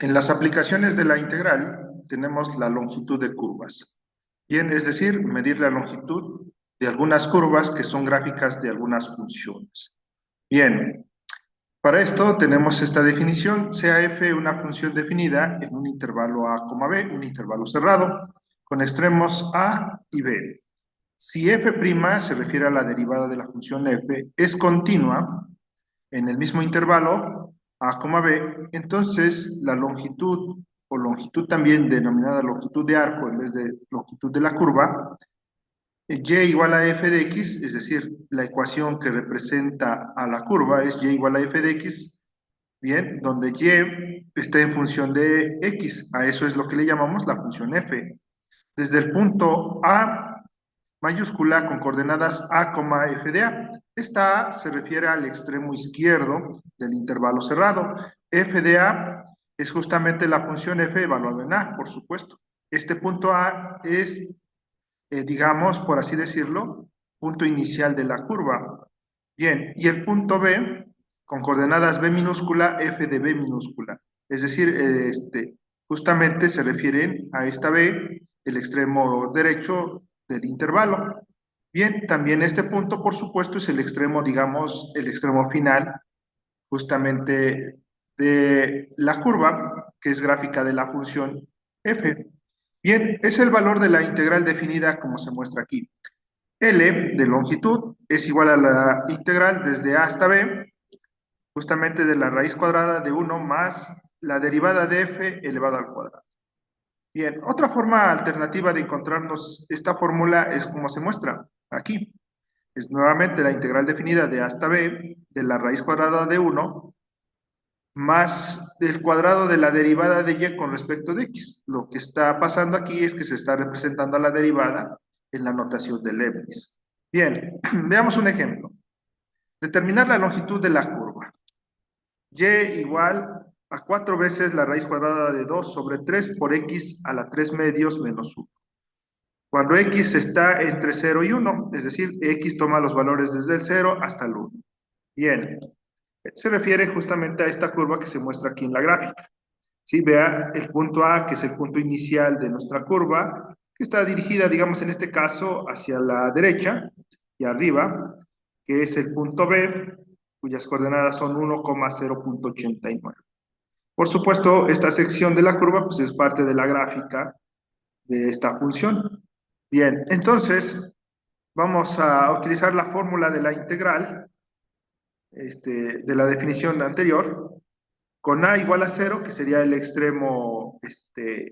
En las aplicaciones de la integral tenemos la longitud de curvas. Bien, es decir, medir la longitud de algunas curvas que son gráficas de algunas funciones. Bien, para esto tenemos esta definición, sea f una función definida en un intervalo a, b, un intervalo cerrado, con extremos a y b. Si f' se refiere a la derivada de la función f, es continua en el mismo intervalo a, b, entonces la longitud o longitud también denominada longitud de arco en vez de longitud de la curva, y igual a f de x, es decir, la ecuación que representa a la curva es y igual a f de x, bien, donde y está en función de x, a eso es lo que le llamamos la función f. Desde el punto A mayúscula con coordenadas a, f de a. Esta A se refiere al extremo izquierdo del intervalo cerrado. F de a es justamente la función f evaluada en a, por supuesto. Este punto A es, digamos, por así decirlo, punto inicial de la curva. Bien, y el punto B, con coordenadas b minúscula, f de b minúscula. Es decir, justamente se refieren a esta b, el extremo derecho del intervalo. Bien, también este punto, por supuesto, es el extremo, digamos, el extremo final, justamente de la curva, que es gráfica de la función f. Bien, es el valor de la integral definida como se muestra aquí. L de longitud es igual a la integral desde a hasta b, justamente de la raíz cuadrada de 1 más la derivada de f elevado al cuadrado. Bien, otra forma alternativa de encontrarnos esta fórmula es como se muestra aquí. Es nuevamente la integral definida de a hasta b de la raíz cuadrada de 1 más el cuadrado de la derivada de y con respecto de x. Lo que está pasando aquí es que se está representando a la derivada en la notación de Leibniz. Bien, veamos un ejemplo. Determinar la longitud de la curva. Y igual a 4 veces la raíz cuadrada de 2 sobre 3 por x a la 3 medios menos 1. Cuando x está entre 0 y 1, es decir, x toma los valores desde el 0 hasta el 1. Bien, se refiere justamente a esta curva que se muestra aquí en la gráfica. ¿Sí? Vea el punto A, que es el punto inicial de nuestra curva, que está dirigida, digamos, en este caso, hacia la derecha y arriba, que es el punto B, cuyas coordenadas son 1,0.89. Por supuesto, esta sección de la curva pues, es parte de la gráfica de esta función. Bien, entonces vamos a utilizar la fórmula de la integral de la definición anterior, con a igual a 0, que sería el extremo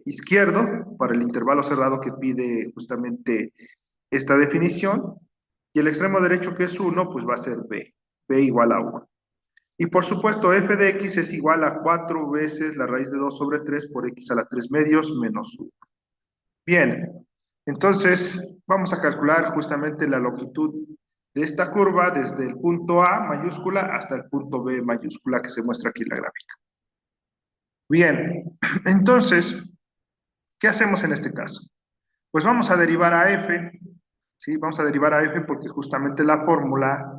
izquierdo para el intervalo cerrado que pide justamente esta definición, y el extremo derecho que es 1, pues va a ser b igual a 1. Y por supuesto, f de x es igual a 4 veces la raíz de 2 sobre 3 por x a la 3 medios menos 1. Bien, entonces vamos a calcular justamente la longitud de esta curva desde el punto A mayúscula hasta el punto B mayúscula que se muestra aquí en la gráfica. Bien, entonces, ¿qué hacemos en este caso? Pues vamos a derivar a f, ¿sí? Vamos a derivar a f porque justamente la fórmula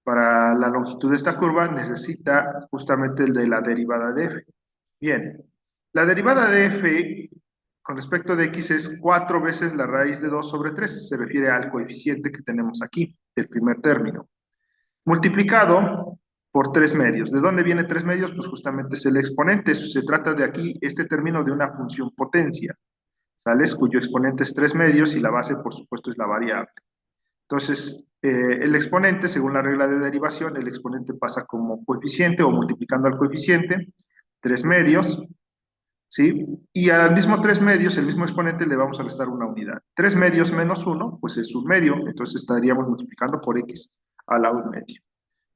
para la longitud de esta curva necesita justamente el de la derivada de f. Bien, la derivada de f con respecto de x es 4 veces la raíz de 2 sobre 3, se refiere al coeficiente que tenemos aquí, el primer término, multiplicado por 3 medios. ¿De dónde viene 3 medios? Pues justamente es el exponente, se trata de aquí, este término de una función potencia, ¿sales? Cuyo exponente es 3 medios y la base, por supuesto, es la variable. Entonces, el exponente, según la regla de derivación, el exponente pasa como coeficiente o multiplicando al coeficiente, 3 medios, ¿sí? Y al mismo 3 medios, el mismo exponente, le vamos a restar una unidad. 3 medios menos 1, pues es un medio, entonces estaríamos multiplicando por x a la 1 medio.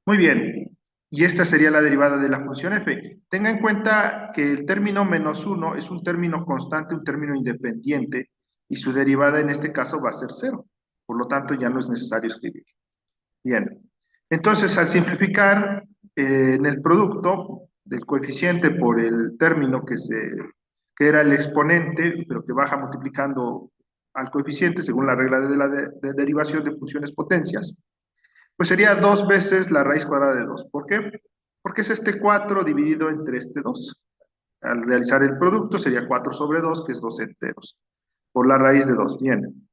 Muy bien, y esta sería la derivada de la función f. Tenga en cuenta que el término menos 1 es un término constante, un término independiente, y su derivada en este caso va a ser 0. Por lo tanto, ya no es necesario escribir. Bien, entonces al simplificar en el producto del coeficiente por el término que era el exponente, pero que baja multiplicando al coeficiente según la regla de la derivación de funciones potencias, pues sería 2 veces la raíz cuadrada de 2. ¿Por qué? Porque es este 4 dividido entre este 2. al realizar el producto sería 4 sobre 2, que es 2 enteros, por la raíz de 2. Bien,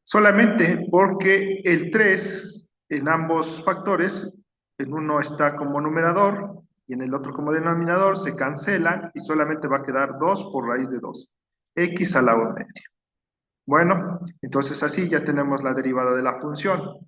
solamente porque el 3 en ambos factores, en uno está como numerador y en el otro como denominador, se cancelan y solamente va a quedar 2 por raíz de 2, x a la 1 media. Bueno, entonces así ya tenemos la derivada de la función.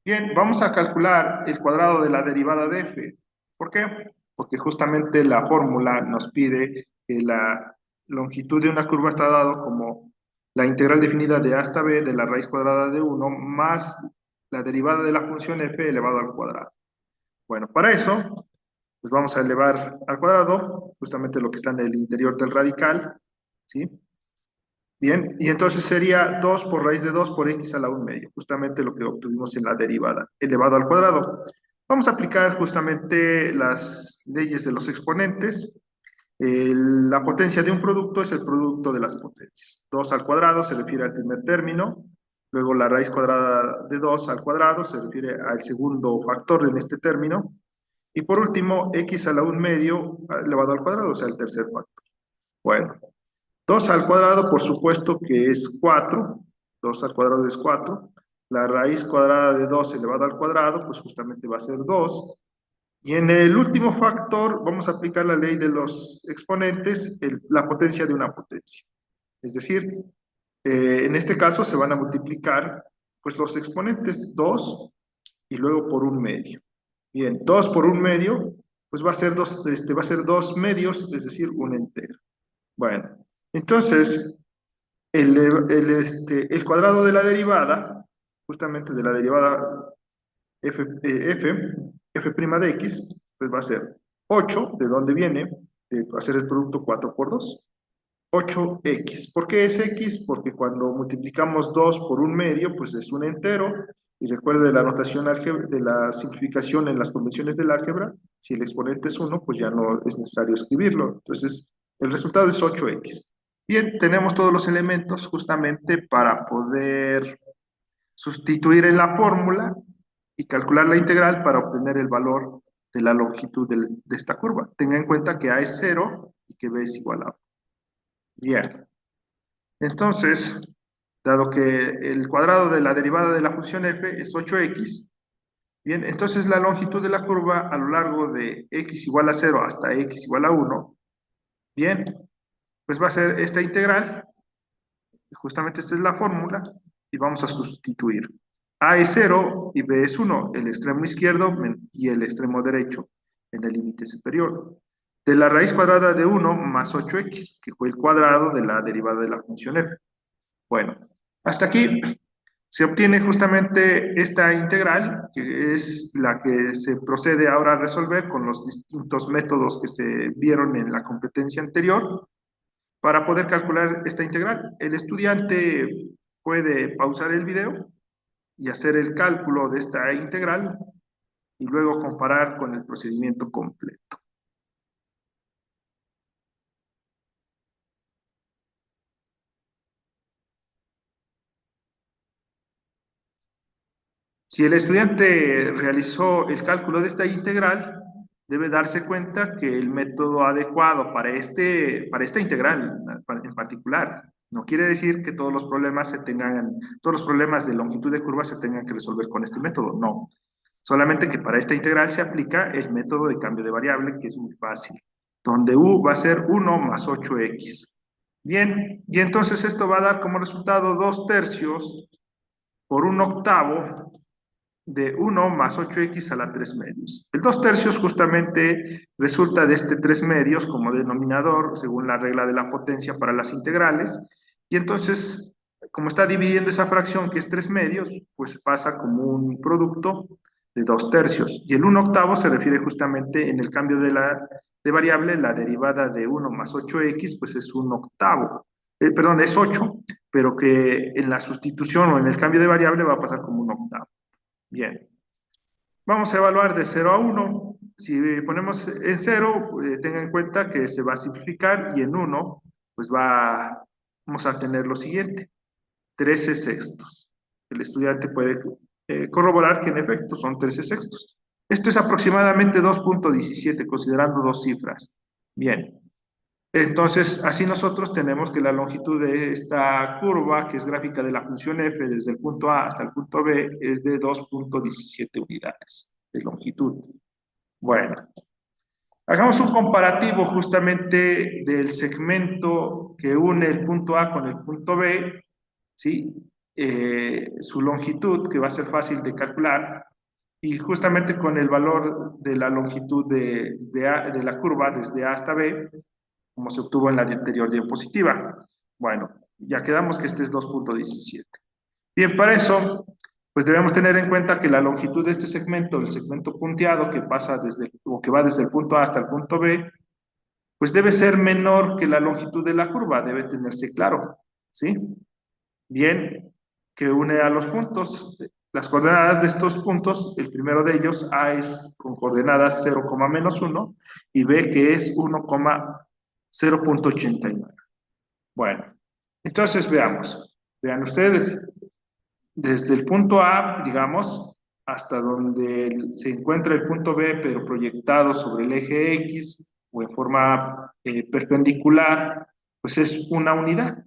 Bien, vamos a calcular el cuadrado de la derivada de f. ¿Por qué? Porque justamente la fórmula nos pide que la longitud de una curva está dado como la integral definida de a hasta b de la raíz cuadrada de 1 más la derivada de la función f elevado al cuadrado. Bueno, para eso, pues vamos a elevar al cuadrado justamente lo que está en el interior del radical, ¿sí? Bien, y entonces sería 2 por raíz de 2 por x a la 1 medio, justamente lo que obtuvimos en la derivada, elevado al cuadrado. Vamos a aplicar justamente las leyes de los exponentes. La potencia de un producto es el producto de las potencias. 2 al cuadrado se refiere al primer término, luego la raíz cuadrada de 2 al cuadrado se refiere al segundo factor en este término, y por último, x a la 1 medio elevado al cuadrado, o sea, el tercer factor. Bueno, 2 al cuadrado, por supuesto que es 4. 2 al cuadrado es 4. La raíz cuadrada de 2 elevado al cuadrado, pues justamente va a ser 2. Y en el último factor vamos a aplicar la ley de los exponentes, la potencia de una potencia. Es decir, en este caso se van a multiplicar pues los exponentes 2 y luego por 1 medio. Bien, 2 por 1 medio, pues va a ser 2 medios, es decir, un entero. Bueno, entonces el cuadrado de la derivada, justamente de la derivada f' de x, pues va a ser 8, ¿de dónde viene? Va a ser el producto 4 por 2. 8x. ¿Por qué es x? Porque cuando multiplicamos 2 por 1 medio, pues es un entero. Y recuerde la notación de la simplificación en las convenciones del álgebra, si el exponente es 1, pues ya no es necesario escribirlo. Entonces, el resultado es 8x. Bien, tenemos todos los elementos justamente para poder sustituir en la fórmula y calcular la integral para obtener el valor de la longitud de esta curva. Tenga en cuenta que a es 0 y que b es igual a 1. Bien. Entonces, dado que el cuadrado de la derivada de la función f es 8x, bien, entonces la longitud de la curva a lo largo de x igual a 0 hasta x igual a 1, bien, pues va a ser esta integral, justamente esta es la fórmula, y vamos a sustituir. A es 0 y b es 1, el extremo izquierdo y el extremo derecho en el límite superior. De la raíz cuadrada de 1 más 8x, que fue el cuadrado de la derivada de la función f. Bueno, hasta aquí se obtiene justamente esta integral, que es la que se procede ahora a resolver con los distintos métodos que se vieron en la competencia anterior para poder calcular esta integral. El estudiante puede pausar el video y hacer el cálculo de esta integral y luego comparar con el procedimiento completo. Si el estudiante realizó el cálculo de esta integral, debe darse cuenta que el método adecuado para esta integral en particular, no quiere decir que todos los problemas todos los problemas de longitud de curva se tengan que resolver con este método, no. Solamente que para esta integral se aplica el método de cambio de variable, que es muy fácil, donde u va a ser 1 más 8x. Bien, y entonces esto va a dar como resultado 2/3 por 1/8 de 1 más 8x a la 3 medios. El 2/3 justamente resulta de este 3 medios como denominador, según la regla de la potencia para las integrales, y entonces, como está dividiendo esa fracción que es 3 medios, pues pasa como un producto de 2/3. Y el 1/8 se refiere justamente en el cambio de variable, la derivada de 1 más 8x, pues es 1/8. Perdón, es 8, pero que en la sustitución o en el cambio de variable va a pasar como 1/8. Bien, vamos a evaluar de 0 a 1. Si ponemos en 0, tenga en cuenta que se va a simplificar y en 1, pues vamos a tener lo siguiente, 13 sextos. El estudiante puede corroborar que en efecto son 13 sextos. Esto es aproximadamente 2.17, considerando dos cifras. Bien, Entonces, así nosotros tenemos que la longitud de esta curva, que es gráfica de la función f desde el punto A hasta el punto B, es de 2,17 unidades de longitud. Bueno, hagamos un comparativo justamente del segmento que une el punto A con el punto B, ¿sí? Su longitud, que va a ser fácil de calcular, y justamente con el valor de la longitud de la curva desde A hasta B, como se obtuvo en la anterior diapositiva. Bueno, ya quedamos que este es 2,17. Bien, para eso, pues debemos tener en cuenta que la longitud de este segmento, el segmento punteado que pasa desde, o que va desde el punto A hasta el punto B, pues debe ser menor que la longitud de la curva, debe tenerse claro, ¿sí? Bien, que une a los puntos, las coordenadas de estos puntos, el primero de ellos, A es con coordenadas 0, menos 1 y B que es 1,0.89. Bueno, entonces vean ustedes, desde el punto A, digamos, hasta donde se encuentra el punto B, pero proyectado sobre el eje X o en forma perpendicular, pues es una unidad.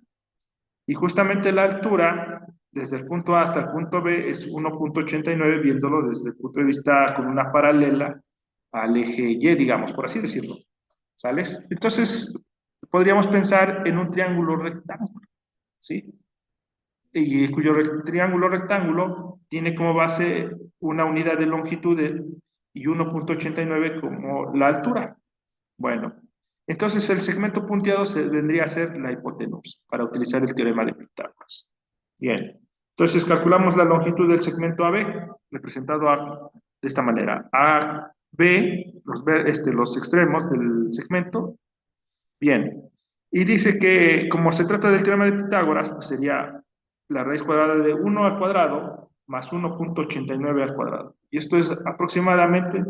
Y justamente la altura, desde el punto A hasta el punto B, es 1,89, viéndolo desde el punto de vista con una paralela al eje Y, digamos, por así decirlo. ¿Sales? Entonces, podríamos pensar en un triángulo rectángulo, ¿sí? Y cuyo triángulo rectángulo tiene como base una unidad de longitud y 1,89 como la altura. Bueno, entonces el segmento punteado vendría a ser la hipotenusa para utilizar el teorema de Pitágoras. Bien, entonces calculamos la longitud del segmento AB, representado de esta manera. AB, los extremos del segmento. Bien, y dice que como se trata del teorema de Pitágoras, pues sería la raíz cuadrada de 1 al cuadrado más 1,89 al cuadrado. Y esto es aproximadamente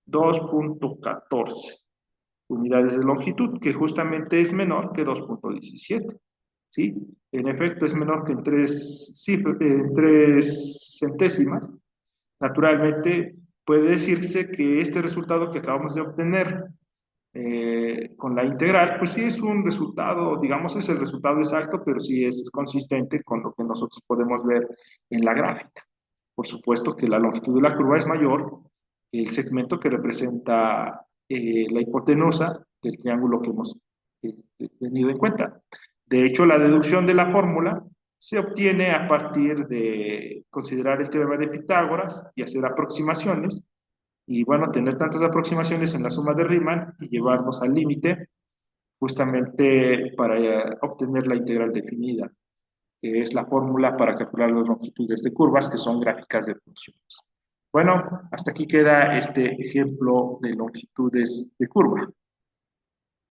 2,14 unidades de longitud, que justamente es menor que 2,17. ¿Sí? En efecto, es menor que en 3 centésimas. Naturalmente, puede decirse que este resultado que acabamos de obtener con la integral, pues sí es un resultado, digamos, es el resultado exacto, pero sí es consistente con lo que nosotros podemos ver en la gráfica. Por supuesto que la longitud de la curva es mayor que el segmento que representa la hipotenusa del triángulo que hemos tenido en cuenta. De hecho, la deducción de la fórmula se obtiene a partir de considerar el teorema de Pitágoras y hacer aproximaciones y bueno, tener tantas aproximaciones en la suma de Riemann y llevarnos al límite justamente para obtener la integral definida, que es la fórmula para calcular las longitudes de curvas, que son gráficas de funciones. Bueno, hasta aquí queda este ejemplo de longitudes de curva.